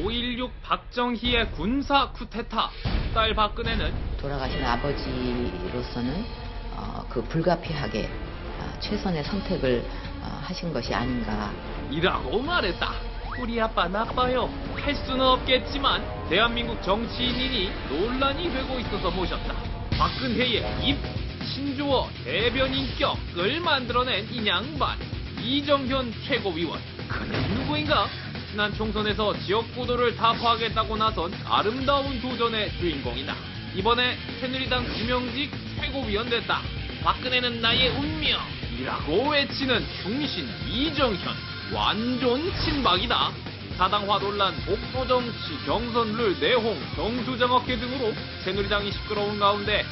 5.16 박정희의 군사 쿠데타. 딸 박근혜는 돌아가신 아버지로서는 그 불가피하게 최선의 선택을 하신 것이 아닌가. 이라고 말했다. 우리 아빠 나빠요. 할 수는 없겠지만 대한민국 정치인이니 논란이 되고 있어서 모셨다. 박근혜의 입 신조어 대변인격을 만들어낸 인양반 이정현 최고위원. 그는 누구인가? 지난 총선에서 지역구도를 타파하겠다고 나선 아름다운 도전의 주인공이다. 이번에 새누리당 지명직 최고위원 됐다. 박근혜는 나의 운명이라고 외치는 중신 이정현. 완전 친박이다. 사당화 논란, 복도정치, 경선룰, 내홍, 경주장학회 등으로 새누리당이 시끄러운 가운데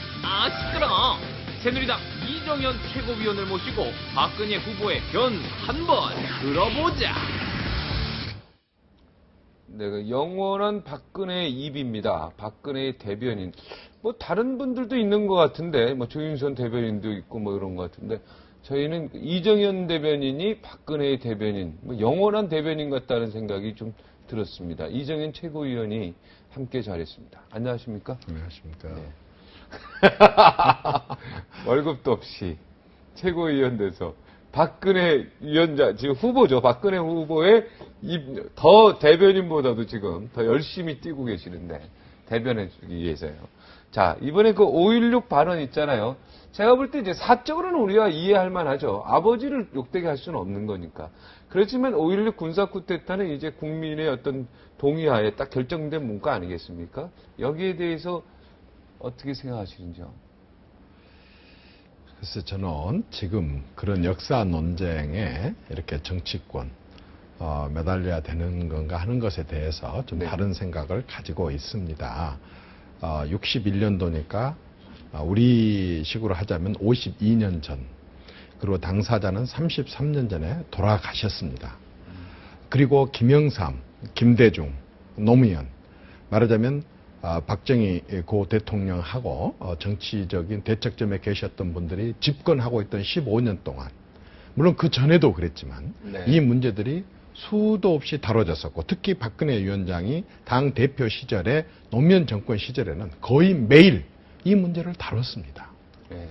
시끄러워. 새누리당 이정현 최고위원을 모시고 박근혜 후보의 견 한번 들어보자. 네, 그 영원한 박근혜의 입입니다. 박근혜의 대변인. 뭐 다른 분들도 있는 것 같은데, 뭐 조윤선 대변인도 있고 뭐 이런 것 같은데, 저희는 이정현 대변인이 박근혜의 대변인, 뭐 영원한 대변인 같다는 생각이 좀 들었습니다. 이정현 최고위원이 함께 자리했습니다. 안녕하십니까? 안녕하십니까? 네. 월급도 없이 최고위원 돼서 박근혜 위원장, 지금 후보죠. 박근혜 후보의 더 대변인보다도 지금 더 열심히 뛰고 계시는데, 대변해주기 위해서요. 자, 이번에 그 5.16 발언 있잖아요. 제가 볼 때 이제 사적으로는 우리가 이해할 만하죠. 아버지를 욕되게 할 수는 없는 거니까. 그렇지만 5.16 군사 쿠데타는 이제 국민의 어떤 동의하에 딱 결정된 문구 아니겠습니까? 여기에 대해서 어떻게 생각하시는지요? 그래서 저는 지금 그런 역사 논쟁에 이렇게 정치권 매달려야 되는 건가 하는 것에 대해서 좀 네. 다른 생각을 가지고 있습니다. 61년도니까 우리 식으로 하자면 52년 전, 그리고 당사자는 33년 전에 돌아가셨습니다. 그리고 김영삼, 김대중, 노무현, 말하자면 박정희 고 대통령하고 정치적인 대척점에 계셨던 분들이 집권하고 있던 15년 동안, 물론 그 전에도 그랬지만 네. 이 문제들이 수도 없이 다뤄졌었고, 특히 박근혜 위원장이 당 대표 시절에 노무현 정권 시절에는 거의 매일 이 문제를 다뤘습니다. 네.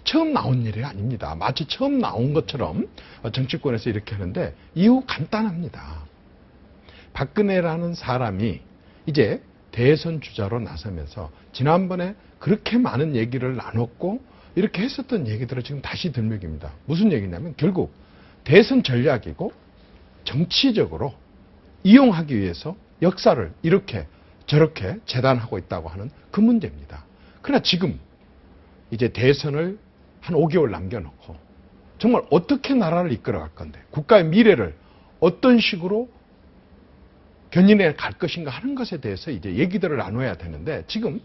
처음 나온 일이 아닙니다. 마치 처음 나온 것처럼 정치권에서 이렇게 하는데 이유 간단합니다. 박근혜라는 사람이 이제 대선 주자로 나서면서 지난번에 그렇게 많은 얘기를 나눴고 이렇게 했었던 얘기들을 지금 다시 들먹입니다. 무슨 얘기냐면 결국 대선 전략이고 정치적으로 이용하기 위해서 역사를 이렇게 저렇게 재단하고 있다고 하는 그 문제입니다. 그러나 지금 이제 대선을 한 5개월 남겨놓고 정말 어떻게 나라를 이끌어갈 건데, 국가의 미래를 어떤 식으로 견인해 갈 것인가 하는 것에 대해서 이제 얘기들을 나눠야 되는데, 지금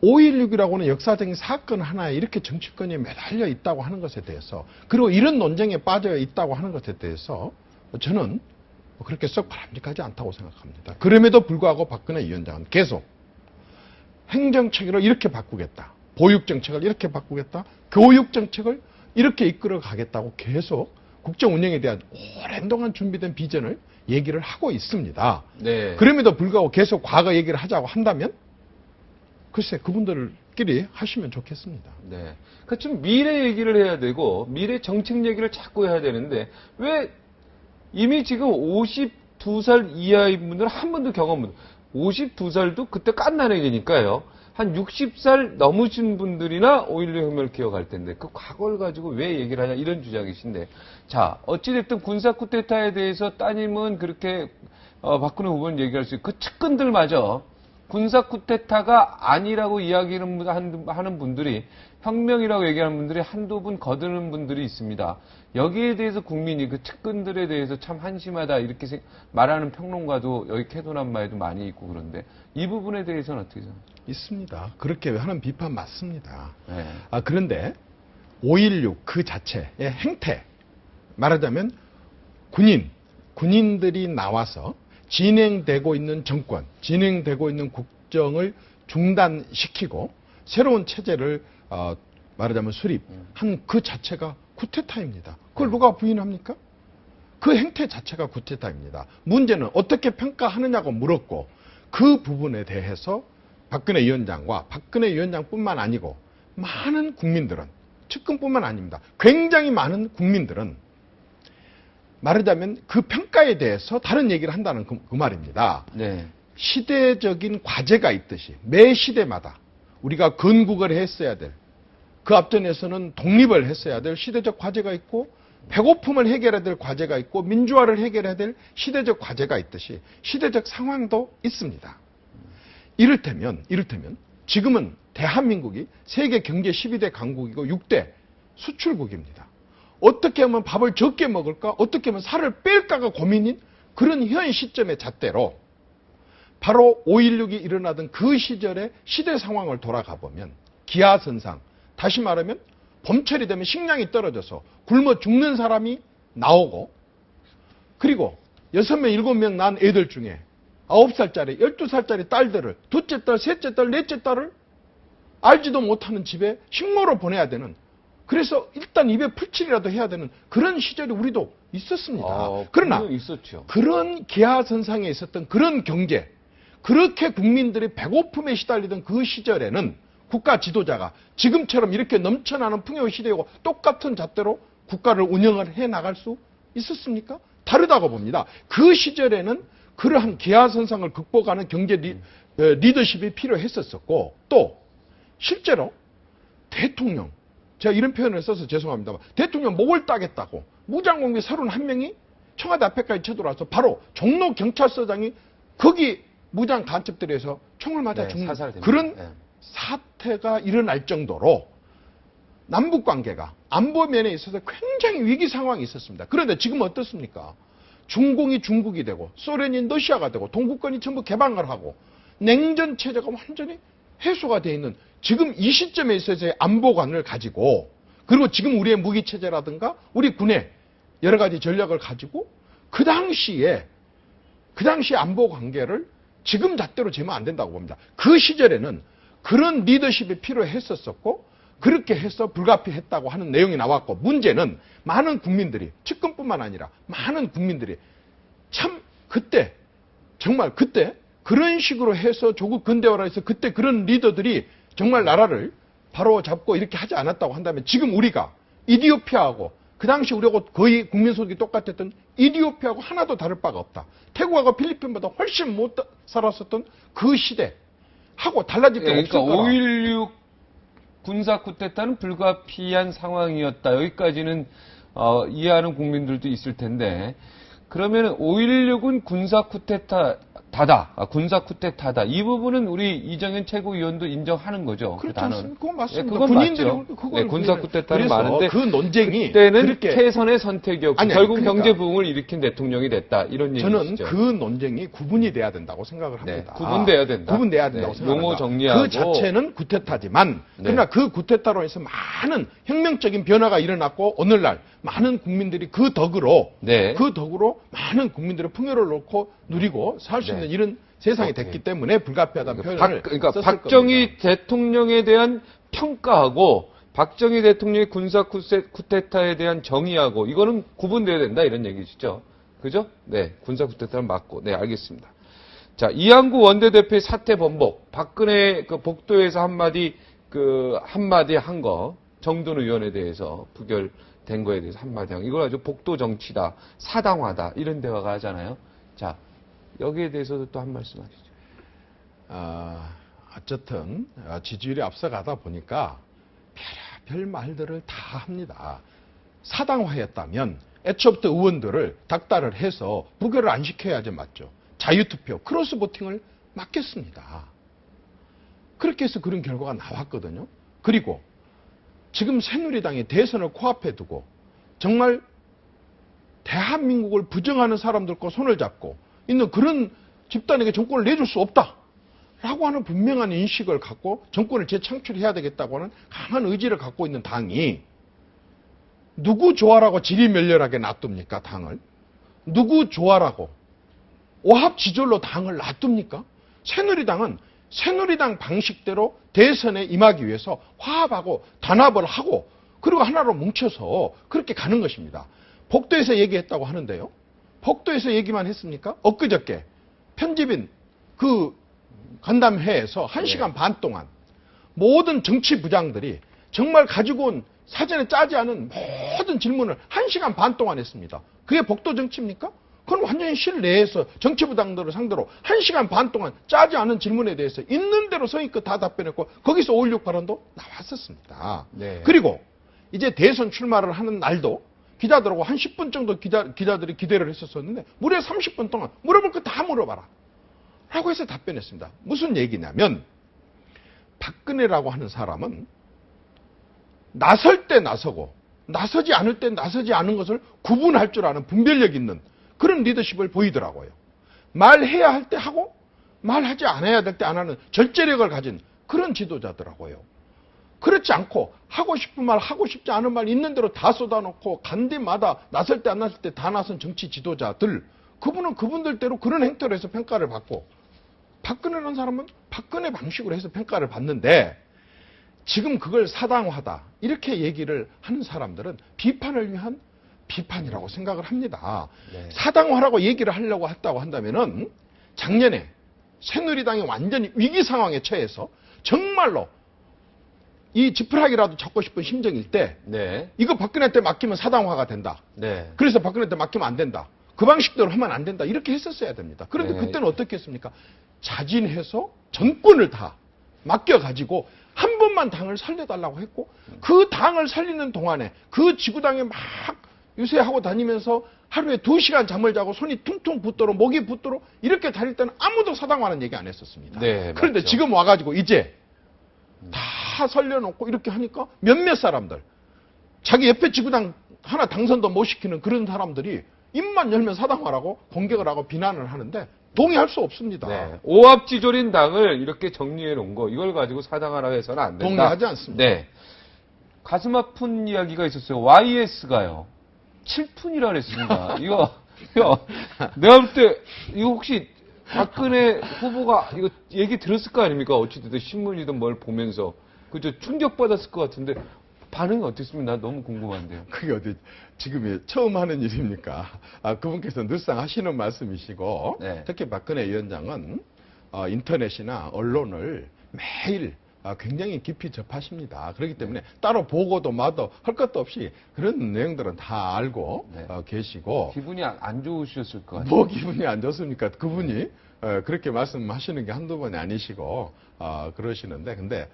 5.16이라고는 역사적인 사건 하나에 이렇게 정치권이 매달려 있다고 하는 것에 대해서, 그리고 이런 논쟁에 빠져 있다고 하는 것에 대해서 저는 그렇게 썩 바람직하지 않다고 생각합니다. 그럼에도 불구하고 박근혜 위원장은 계속 행정체계를 이렇게 바꾸겠다, 보육정책을 이렇게 바꾸겠다, 교육정책을 이렇게 이끌어 가겠다고 계속 국정 운영에 대한 오랜 동안 준비된 비전을 얘기를 하고 있습니다. 네. 그럼에도 불구하고 계속 과거 얘기를 하자고 한다면 글쎄 그분들끼리 하시면 좋겠습니다. 네. 그러니까 좀 미래 얘기를 해야 되고 미래 정책 얘기를 자꾸 해야 되는데, 왜 이미 지금 52살 이하인 분들은 한 번도 경험 못, 52살도 그때 깐난 얘기니까요. 한 60살 넘으신 분들이나 5.16 혁명을 기억할 텐데 그 과거를 가지고 왜 얘기를 하냐, 이런 주장이신데, 자, 어찌됐든 군사 쿠데타에 대해서 따님은 그렇게 박근혜 후보는 얘기할 수 있고, 그 측근들마저 군사 쿠데타가 아니라고 이야기를 하는 분들이, 혁명이라고 얘기하는 분들이 한두 분 거드는 분들이 있습니다. 여기에 대해서 국민이 그 측근들에 대해서 참 한심하다 이렇게 말하는 평론가도 여기 캐도남마에도 많이 있고, 그런데 이 부분에 대해서는 어떻게 생각하세요? 있습니다. 그렇게 하는 비판 맞습니다. 네. 그런데 5.16 그 자체의 행태, 말하자면 군인들이 나와서 진행되고 있는 정권, 진행되고 있는 국정을 중단시키고 새로운 체제를 말하자면 수립한 그 자체가 쿠데타입니다. 그걸 누가 부인합니까? 그 행태 자체가 쿠데타입니다. 문제는 어떻게 평가하느냐고 물었고 그 부분에 대해서 박근혜 위원장과 박근혜 위원장뿐만 아니고 많은 국민들은 측근뿐만 아닙니다. 굉장히 많은 국민들은 말하자면 그 평가에 대해서 다른 얘기를 한다는 그 말입니다. 네. 시대적인 과제가 있듯이 매 시대마다 우리가 건국을 했어야 될, 그 앞전에서는 독립을 했어야 될 시대적 과제가 있고 배고픔을 해결해야 될 과제가 있고 민주화를 해결해야 될 시대적 과제가 있듯이 시대적 상황도 있습니다. 이를테면 지금은 대한민국이 세계 경제 12대 강국이고 6대 수출국입니다. 어떻게 하면 밥을 적게 먹을까? 어떻게 하면 살을 뺄까가 고민인 그런 현 시점의 잣대로 바로 5.16이 일어나던 그 시절의 시대 상황을 돌아가 보면 기하선상, 다시 말하면 봄철이 되면 식량이 떨어져서 굶어 죽는 사람이 나오고 그리고 6명, 7명 난 애들 중에 9살짜리, 12살짜리 딸들을 둘째 딸, 셋째 딸, 넷째 딸을 알지도 못하는 집에 식모로 보내야 되는 그래서 일단 입에 풀칠이라도 해야 되는 그런 시절이 우리도 있었습니다. 그러나 있었죠. 그런 기하선상에 있었던 그런 경제, 그렇게 국민들이 배고픔에 시달리던 그 시절에는 국가 지도자가 지금처럼 이렇게 넘쳐나는 풍요의 시대고 똑같은 잣대로 국가를 운영을 해나갈 수 있었습니까? 다르다고 봅니다. 그 시절에는 그러한 기하선상을 극복하는 경제 리더십이 필요했었고 또 실제로 대통령, 제가 이런 표현을 써서 죄송합니다만 대통령 목을 따겠다고 무장공비 31명이 청와대 앞에까지 쳐들어와서 바로 종로경찰서장이 거기 무장 간첩들에서 총을 맞아 죽는 그런 사태가 일어날 정도로 남북 관계가 안보 면에 있어서 굉장히 위기 상황이 있었습니다. 그런데 지금 어떻습니까? 중공이 중국이 되고 소련이 러시아가 되고 동구권이 전부 개방을 하고 냉전 체제가 완전히 해소가 되어 있는 지금 이 시점에 있어서의 안보관을 가지고 그리고 지금 우리의 무기 체제라든가 우리 군의 여러 가지 전략을 가지고 그 당시에 안보 관계를 지금 잣대로 재면 안 된다고 봅니다. 그 시절에는 그런 리더십이 필요했었고 그렇게 해서 불가피했다고 하는 내용이 나왔고 문제는 많은 국민들이 측근뿐만 아니라 많은 국민들이 참 그때 정말 그때 그런 식으로 해서 조국 근대화라 해서 그때 그런 리더들이 정말 나라를 바로 잡고 이렇게 하지 않았다고 한다면 지금 우리가 이디오피아하고 그 당시 우리하고 거의 국민소득이 똑같았던 이디오피아하고 하나도 다를 바가 없다. 태국하고 필리핀보다 훨씬 못 살았었던 그 시대하고 달라질 게 없을 거라. 5.16 군사 쿠데타는 불가피한 상황이었다. 여기까지는 이해하는 국민들도 있을 텐데 그러면 5.16은 군사 쿠데타다. 이 부분은 우리 이정현 최고위원도 인정하는 거죠. 그렇지 않습니까? 그건 맞습니다. 그건 군인들이 맞죠. 군사 쿠데타는 그래서 많은데 그 논쟁이 그때는 그렇게 최선의 선택이었고 아니, 결국 그러니까 경제 부흥을 일으킨 대통령이 됐다. 이런 저는 얘기죠. 그 논쟁이 구분이 돼야 된다고 생각을 합니다. 구분돼야 된다. 구분돼야 된다고 네, 생각합니다. 용어 정리하고 그 자체는 쿠데타지만 그러나 그 쿠데타로 해서 많은 혁명적인 변화가 일어났고 오늘날 많은 국민들이 그 덕으로 많은 국민들의 풍요를 놓고 누리고 살 수 있는 이런 세상이 됐기 때문에 불가피하다는 표현을 그러니까 썼을 박정희 겁니다. 대통령에 대한 평가하고 박정희 대통령의 군사 쿠데타에 대한 정의하고 이거는 구분돼야 된다 이런 얘기시죠. 그죠? 네, 군사 쿠데타는 맞고. 네, 알겠습니다. 자, 이한구 원내대표의 사퇴 번복. 박근혜 그 복도에서 한마디 한 거. 정돈 의원에 대해서 부결된 거에 대해서 한마디 한 거. 이걸 아주 복도 정치다. 사당화다. 이런 대화가 하잖아요. 자, 여기에 대해서도 또 한 말씀 하시죠. 어쨌든 지지율이 앞서가다 보니까 별의별 말들을 다 합니다. 사당화했다면 애초부터 의원들을 닥달을 해서 부결을 안 시켜야지 맞죠. 자유투표, 크로스보팅을 막겠습니다. 그렇게 해서 그런 결과가 나왔거든요. 그리고 지금 새누리당이 대선을 코앞에 두고 정말 대한민국을 부정하는 사람들과 손을 잡고 있는 그런 집단에게 정권을 내줄 수 없다라고 하는 분명한 인식을 갖고 정권을 재창출해야 되겠다고 하는 강한 의지를 갖고 있는 당이 누구 좋아라고 지리멸렬하게 놔둡니까? 당을. 누구 좋아라고 오합지졸로 당을 놔둡니까? 새누리당은 새누리당 방식대로 대선에 임하기 위해서 화합하고 단합을 하고 그리고 하나로 뭉쳐서 그렇게 가는 것입니다. 복도에서 얘기했다고 하는데요. 복도에서 얘기만 했습니까? 엊그저께 편집인 그 간담회에서 1시간 반 동안 모든 정치 부장들이 정말 가지고 온 사전에 짜지 않은 모든 질문을 1시간 반 동안 했습니다. 그게 복도 정치입니까? 그건 완전히 실내에서 정치부장들을 상대로 1시간 반 동안 짜지 않은 질문에 대해서 있는 대로 성의껏 다 답변했고 거기서 5.16 발언도 나왔었습니다. 네. 그리고 이제 대선 출마를 하는 날도 기자들하고 한 10분 정도 기자들이 기대를 했었었는데 무려 30분 동안 물어볼 거 다 물어봐라 라고 해서 답변했습니다. 무슨 얘기냐면 박근혜라고 하는 사람은 나설 때 나서고 나서지 않을 때 나서지 않은 것을 구분할 줄 아는 분별력 있는 그런 리더십을 보이더라고요. 말해야 할 때 하고 말하지 않아야 될 때 안 하는 절제력을 가진 그런 지도자더라고요. 그렇지 않고 하고 싶은 말 하고 싶지 않은 말 있는 대로 다 쏟아놓고 간디마다 나설 때 안 나설 때 다 나선 정치 지도자들 그분은 그분들대로 그런 행태로 해서 평가를 받고 박근혜라는 사람은 박근혜 방식으로 해서 평가를 받는데 지금 그걸 사당화다 이렇게 얘기를 하는 사람들은 비판을 위한 비판이라고 생각을 합니다. 네. 사당화라고 얘기를 하려고 했다고 한다면은 작년에 새누리당이 완전히 위기 상황에 처해서 정말로 이 지푸라기라도 잡고 싶은 심정일 때 네. 이거 박근혜한테 맡기면 사당화가 된다. 네. 그래서 박근혜한테 맡기면 안 된다. 그 방식대로 하면 안 된다. 이렇게 했었어야 됩니다. 그런데 네. 그때는 어떻게 했습니까? 자진해서 정권을 다 맡겨가지고 한 번만 당을 살려달라고 했고 그 당을 살리는 동안에 그 지구당에 막 유세하고 다니면서 하루에 2시간 잠을 자고 손이 퉁퉁 붓도록 목이 붓도록 이렇게 다닐 때는 아무도 사당하는 얘기 안 했었습니다. 네, 그런데 맞죠. 지금 와가지고 이제 다 살려놓고 이렇게 하니까 몇몇 사람들 자기 옆에 지구당 하나 당선도 못 시키는 그런 사람들이 입만 열면 사당하라고 공격을 하고 비난을 하는데 동의할 수 없습니다. 네. 오합지졸인 당을 이렇게 정리해 놓은 거 이걸 가지고 사당하라 해서는 안 된다. 동의하지 않습니다. 네. 가슴 아픈 이야기가 있었어요. YS가요. 7푼이라 그랬습니다. 이거 내가 볼 때 이거 혹시 박근혜 후보가 이거 얘기 들었을 거 아닙니까? 어찌됐든 신문이든 뭘 보면서 그저 충격받았을 것 같은데 반응이 어땠습니까? 나 너무 궁금한데요. 그게 어디 지금이 처음 하는 일입니까? 그분께서 늘상 하시는 말씀이시고 네. 특히 박근혜 위원장은 인터넷이나 언론을 매일 굉장히 깊이 접하십니다. 그렇기 때문에 따로 보고도 마도 할 것도 없이 그런 내용들은 다 알고 네. 계시고 기분이 안 좋으셨을 것 같아요. 뭐 기분이 안 좋습니까? 그분이 그렇게 말씀하시는 게 한두 번이 아니시고 그러시는데 근데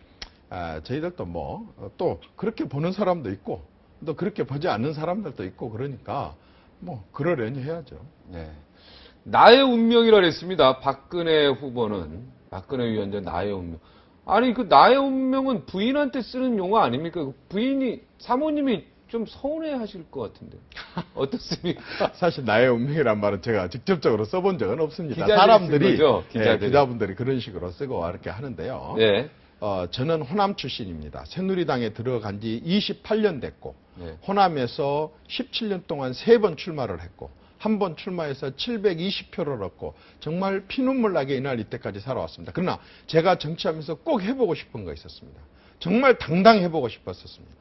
저희들도 뭐 또 그렇게 보는 사람도 있고 또 그렇게 보지 않는 사람들도 있고 그러니까 뭐 그러려니 해야죠. 네. 나의 운명이라 그랬습니다. 박근혜 후보는 박근혜 위원장 나의 운명. 아니 그 나의 운명은 부인한테 쓰는 용어 아닙니까? 부인이 사모님이 좀 서운해하실 것 같은데 어떻습니까? 사실 나의 운명이란 말은 제가 직접적으로 써본 적은 없습니다. 기자들이 사람들이 쓴 거죠? 기자들이. 기자분들이 그런 식으로 쓰고 이렇게 하는데요. 네. 저는 호남 출신입니다. 새누리당에 들어간 지 28년 됐고 네. 호남에서 17년 동안 3번 출마를 했고 한 번 출마해서 720표를 얻고 정말 피눈물 나게 이날 이때까지 살아왔습니다. 그러나 제가 정치하면서 꼭 해보고 싶은 거 있었습니다. 정말 당당해보고 싶었습니다.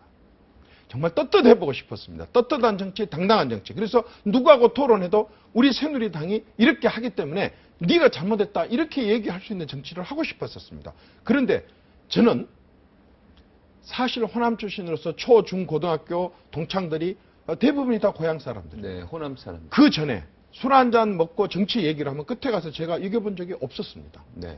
정말 떳떳해보고 싶었습니다. 떳떳한 정치, 당당한 정치. 그래서 누구하고 토론해도 우리 새누리당이 이렇게 하기 때문에 네가 잘못했다 이렇게 얘기할 수 있는 정치를 하고 싶었습니다. 그런데 저는 사실 호남 출신으로서 초, 중, 고등학교 동창들이 대부분이 다 고향 사람들이에요. 네, 호남 사람. 그 전에 술 한잔 먹고 정치 얘기를 하면 끝에 가서 제가 이겨본 적이 없었습니다. 네.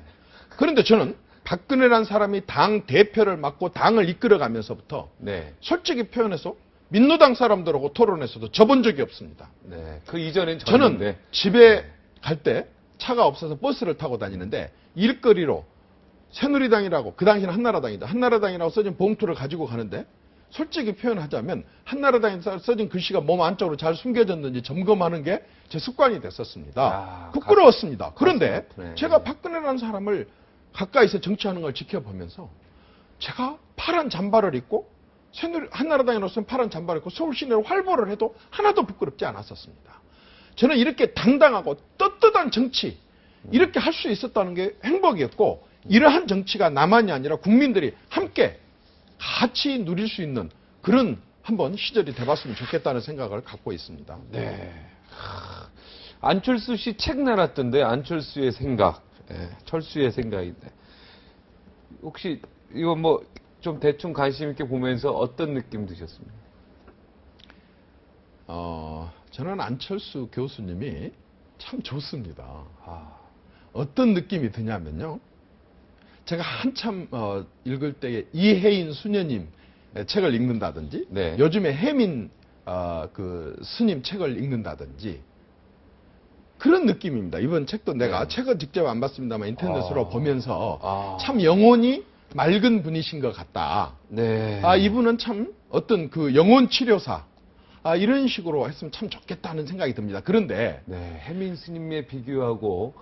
그런데 저는 박근혜라는 사람이 당 대표를 맡고 당을 이끌어가면서부터 네. 솔직히 표현해서 민노당 사람들하고 토론에서도 져본 적이 없습니다. 네. 그 이전엔 저는 졌는데. 집에 갈 때 차가 없어서 버스를 타고 다니는데 일거리로 새누리당이라고 그 당시는 한나라당이다. 한나라당이라고 써진 봉투를 가지고 가는데 솔직히 표현하자면 한나라당에 써진 글씨가 몸 안쪽으로 잘 숨겨졌는지 점검하는 게 제 습관이 됐었습니다. 야, 부끄러웠습니다. 그런데 가슴 아프네. 제가 박근혜라는 사람을 가까이서 정치하는 걸 지켜보면서 제가 파란 잠바를 입고 한나라당으로서는 파란 잠바를 입고 서울 시내로 활보를 해도 하나도 부끄럽지 않았었습니다. 저는 이렇게 당당하고 떳떳한 정치 이렇게 할 수 있었다는 게 행복이었고 이러한 정치가 나만이 아니라 국민들이 함께 같이 누릴 수 있는 그런 한번 시절이 돼봤으면 좋겠다는 생각을 갖고 있습니다. 네. 안철수 씨 책 내놨던데, 안철수의 생각. 예, 철수의 생각인데. 혹시 이거 뭐 좀 대충 관심 있게 보면서 어떤 느낌 드셨습니까? 저는 안철수 교수님이 참 좋습니다. 아, 어떤 느낌이 드냐면요. 제가 한참 읽을 때에 이혜인 수녀님 책을 읽는다든지, 네. 요즘에 해민 그 스님 책을 읽는다든지 그런 느낌입니다. 이번 책도 내가 네. 책은 직접 안 봤습니다만 인터넷으로 보면서 참 아. 영혼이 맑은 분이신 것 같다. 네. 이분은 참 어떤 그 영혼 치료사 이런 식으로 했으면 참 좋겠다는 생각이 듭니다. 그런데 네, 해민 스님에 비교하고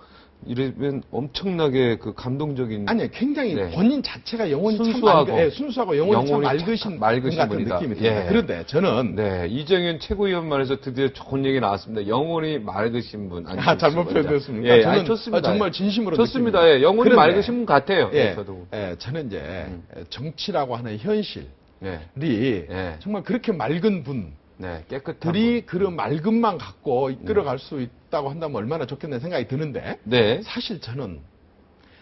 이러면 엄청나게 그 감동적인. 아니 굉장히 네. 본인 자체가 영혼이 순수하고, 참 순수하고 영혼이 참 맑으신 분 같은 분이다. 느낌이 듭니다. 예. 그런데 저는 네, 이정현 최고위원만에서 드디어 좋은 얘기 나왔습니다. 영혼이 맑으신 분. 잘못 표현했습니까? 예, 저는 아니, 좋습니다. 정말 진심으로 좋습니다. 느낍니다. 예, 영혼이 그런데, 맑으신 분 같아요. 예, 저도. 저는 이제 정치라고 하는 현실이 예, 예. 정말 그렇게 맑은 분들이 네, 깨끗한 분. 그런 맑음만 갖고 이끌어갈 수 있다고 한다면 얼마나 좋겠다는 생각이 드는데 네, 사실 저는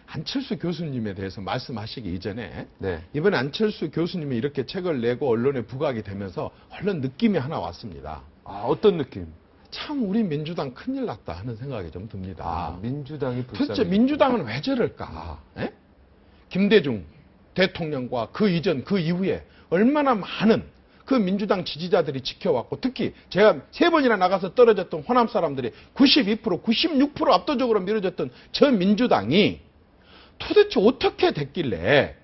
안철수 교수님에 대해서 말씀하시기 이전에 네. 이번에 안철수 교수님이 이렇게 책을 내고 언론에 부각이 되면서 얼른 느낌이 하나 왔습니다. 어떤 느낌? 참 우리 민주당 큰일 났다 하는 생각이 좀 듭니다. 민주당이 불쌍해. 도대체 민주당은 왜 저럴까? 예? 김대중 대통령과 그 이전 그 이후에 얼마나 많은 그 민주당 지지자들이 지켜왔고 특히 제가 3번이나 나가서 떨어졌던 호남 사람들이 92%, 96% 압도적으로 밀어줬던 저 민주당이 도대체 어떻게 됐길래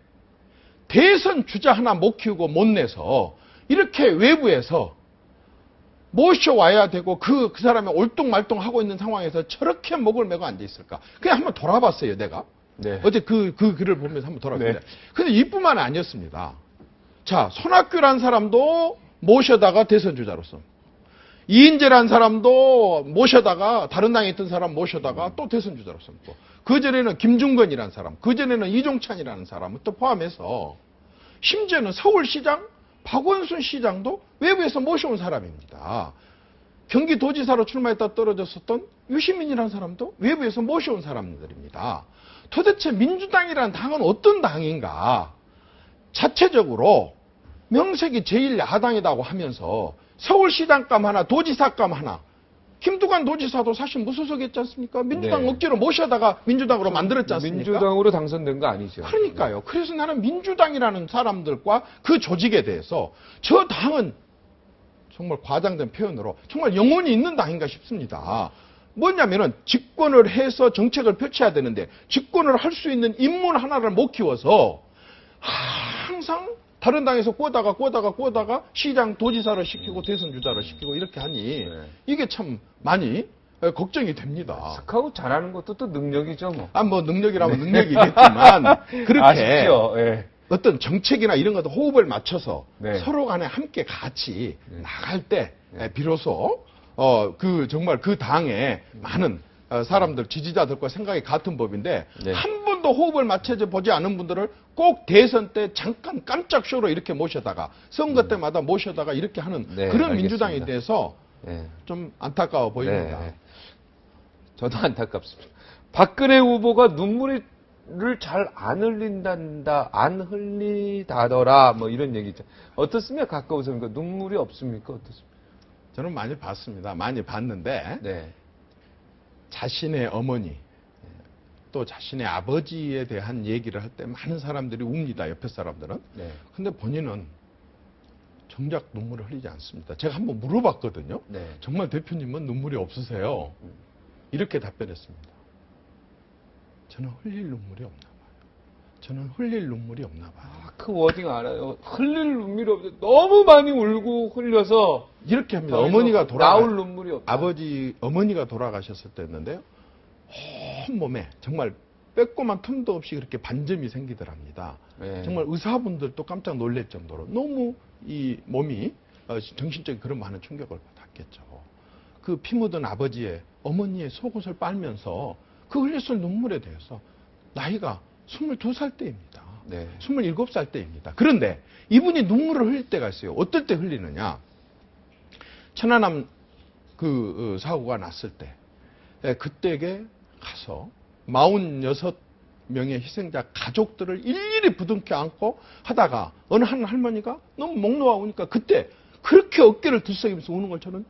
대선 주자 하나 못 키우고 못 내서 이렇게 외부에서 모셔와야 되고 그 사람이 올뚱말뚱하고 있는 상황에서 저렇게 목을 메고 앉아 있을까? 그냥 한번 돌아봤어요, 내가. 네. 어제 그 글을 보면서 한번 돌아봤는데. 네. 근데 이뿐만 아니었습니다. 자, 손학규란 사람도 모셔다가 대선 주자로서. 이인재란 사람도 모셔다가 다른 당에 있던 사람 모셔다가 또 대선 주자로 삼고 그전에는 김중건이라는 사람, 그전에는 이종찬이라는 사람을 또 포함해서 심지어는 서울시장 박원순 시장도 외부에서 모셔온 사람입니다. 경기도지사로 출마했다 떨어졌었던 유시민이라는 사람도 외부에서 모셔온 사람들입니다. 도대체 민주당이라는 당은 어떤 당인가? 자체적으로 명색이 제1야당이라고 하면서 서울시장감 하나, 도지사감 하나. 김두관 도지사도 사실 무소속이었지 않습니까? 민주당 네. 억지로 모셔다가 민주당으로 만들었지 않습니까? 민주당으로 당선된 거 아니죠? 그러니까요. 그래서 나는 민주당이라는 사람들과 그 조직에 대해서 저 당은 정말 과장된 표현으로 정말 영혼이 있는 당인가 싶습니다. 뭐냐면은 집권을 해서 정책을 펼쳐야 되는데 집권을 할 수 있는 인물 하나를 못 키워서 항상 다른 당에서 꼬다가 시장 도지사를 시키고 대선 주자를 시키고 이렇게 하니 네. 이게 참 많이 걱정이 됩니다. 스카우트 잘하는 것도 또 능력이죠, 뭐. 뭐 능력이라면 능력이겠지만 그렇게 아쉽죠. 예. 어떤 정책이나 이런 것도 호흡을 맞춰서 네. 서로 간에 함께 같이 네. 나갈 때 네. 비로소 정말 그 당에 많은 사람들 지지자들과 생각이 같은 법인데 네. 한 번도 호흡을 맞춰 보지 않은 분들을 꼭 대선 때 잠깐 깜짝 쇼로 이렇게 모셔다가 선거 때마다 모셔다가 이렇게 하는 네, 그런 알겠습니다. 민주당에 대해서 예. 좀 안타까워 보입니다. 네. 저도 안타깝습니다. 박근혜 후보가 눈물을 잘 안 안 흘리다더라, 뭐 이런 얘기죠. 어떻습니까? 가까우서 눈물이 없습니까? 어떻습니까? 저는 많이 봤습니다. 많이 봤는데 네. 자신의 어머니 또 자신의 아버지에 대한 얘기를 할 때 많은 사람들이 웁니다. 옆에 사람들은. 네. 근데 본인은 정작 눈물을 흘리지 않습니다. 제가 한번 물어봤거든요. 네. 정말 대표님은 눈물이 없으세요? 이렇게 답변했습니다. 저는 흘릴 눈물이 없나 봐요. 저는 흘릴 눈물이 없나 봐요. 그 워딩 알아요. 흘릴 눈물이 없어. 너무 많이 울고 흘려서 이렇게 합니다. 거기서 어머니가 나올 눈물이 없다. 어머니가 돌아가셨을 때였는데요. 온몸에 정말 빼꼼한 틈도 없이 그렇게 반점이 생기더랍니다. 네. 정말 의사분들도 깜짝 놀랄 정도로 너무 이 몸이 정신적인 그런 많은 충격을 받았겠죠. 그 피 묻은 어머니의 속옷을 빨면서 그 흘렸을 눈물에 대해서 나이가 22살 때입니다. 네. 27살 때입니다. 그런데 이분이 눈물을 흘릴 때가 있어요. 어떨 때 흘리느냐? 천안함 그 사고가 났을 때 그때에 가서 46명의 희생자 가족들을 일일이 부둥켜 안고 하다가 어느 한 할머니가 너무 목 놓아 오니까 그때 그렇게 어깨를 들썩이면서 우는 걸 저는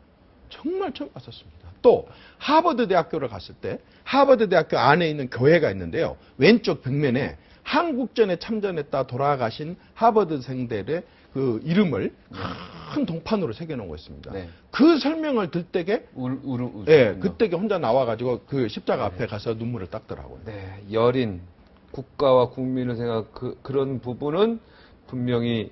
정말 처음 봤었습니다. 또 하버드 대학교를 갔을 때 하버드 대학교 안에 있는 교회가 있는데요. 왼쪽 벽면에 한국전에 참전했다 돌아가신 하버드생들의 그 이름을 큰 동판으로 새겨놓은 거 있습니다. 네. 그 설명을 들 때게 예, 그때게 혼자 나와가지고 그 십자가 앞에 가서 눈물을 닦더라고요. 네, 여린 국가와 국민을 생각 그런 부분은 분명히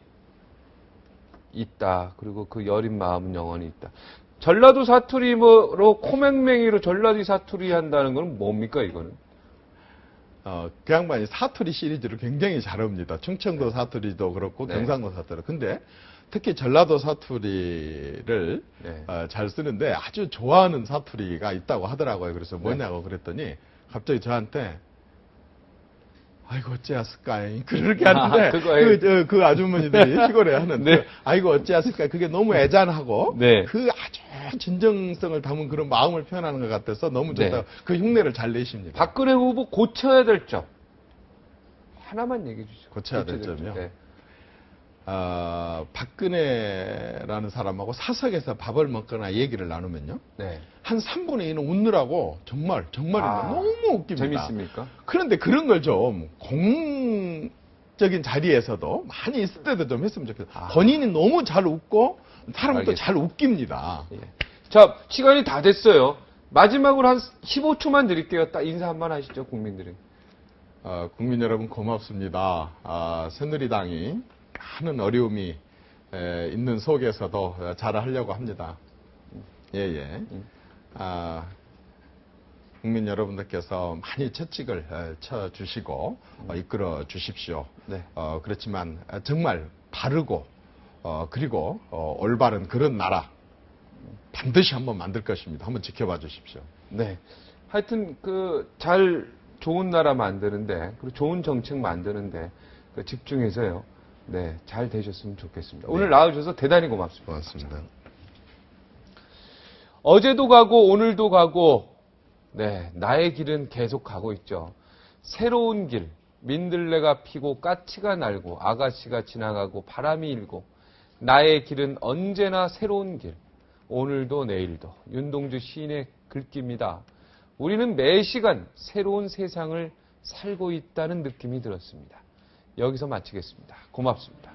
있다. 그리고 그 여린 마음은 영원히 있다. 전라도 사투리로 코맹맹이로 전라도 사투리 한다는 건 뭡니까 이거는? 그 양반이 사투리 시리즈를 굉장히 잘합니다. 충청도 네. 사투리도 그렇고 네. 경상도 사투리. 근데 특히 전라도 사투리를 네. 잘 쓰는데 아주 좋아하는 사투리가 있다고 하더라고요. 그래서 뭐냐고 그랬더니 갑자기 저한테 아이고 어찌했을까 그렇게 하는데 그 아주머니들이 시골에 하는 네. 아이고 어찌했을까 그게 너무 애잔하고 네. 그 아주 진정성을 담은 그런 마음을 표현하는 것 같아서 너무 좋다. 네. 그 흉내를 잘 내십니다. 박근혜 후보 고쳐야 될 점 하나만 얘기해 주시죠. 고쳐야 될 점이요? 네. 박근혜라는 사람하고 사석에서 밥을 먹거나 얘기를 나누면요. 네. 한 3분의 2는 웃느라고 정말 너무 웃깁니다. 재밌습니까? 그런데 그런 걸 좀 공적인 자리에서도 많이 있을 때도 좀 했으면 좋겠어요. 본인이 너무 잘 웃고 사람도 잘 웃깁니다. 예. 자, 시간이 다 됐어요. 마지막으로 한 15초만 드릴게요. 딱 인사 한번 하시죠, 국민들이. 국민 여러분 고맙습니다. 새누리당이 많은 어려움이 있는 속에서도 잘하려고 합니다. 예. 국민 여러분들께서 많이 채찍을 쳐주시고 이끌어 주십시오. 네. 그렇지만 정말 바르고 그리고 올바른 그런 나라 반드시 한번 만들 것입니다. 한번 지켜봐 주십시오. 네. 하여튼 좋은 나라 만드는데 그리고 좋은 정책 만드는데 집중해서요. 네, 잘 되셨으면 좋겠습니다. 오늘 나와주셔서 대단히 고맙습니다. 고맙습니다. 어제도 가고 오늘도 가고 네, 나의 길은 계속 가고 있죠. 새로운 길, 민들레가 피고 까치가 날고 아가씨가 지나가고 바람이 일고 나의 길은 언제나 새로운 길. 오늘도 내일도 윤동주 시인의 글귀입니다. 우리는 매 시간 새로운 세상을 살고 있다는 느낌이 들었습니다. 여기서 마치겠습니다. 고맙습니다.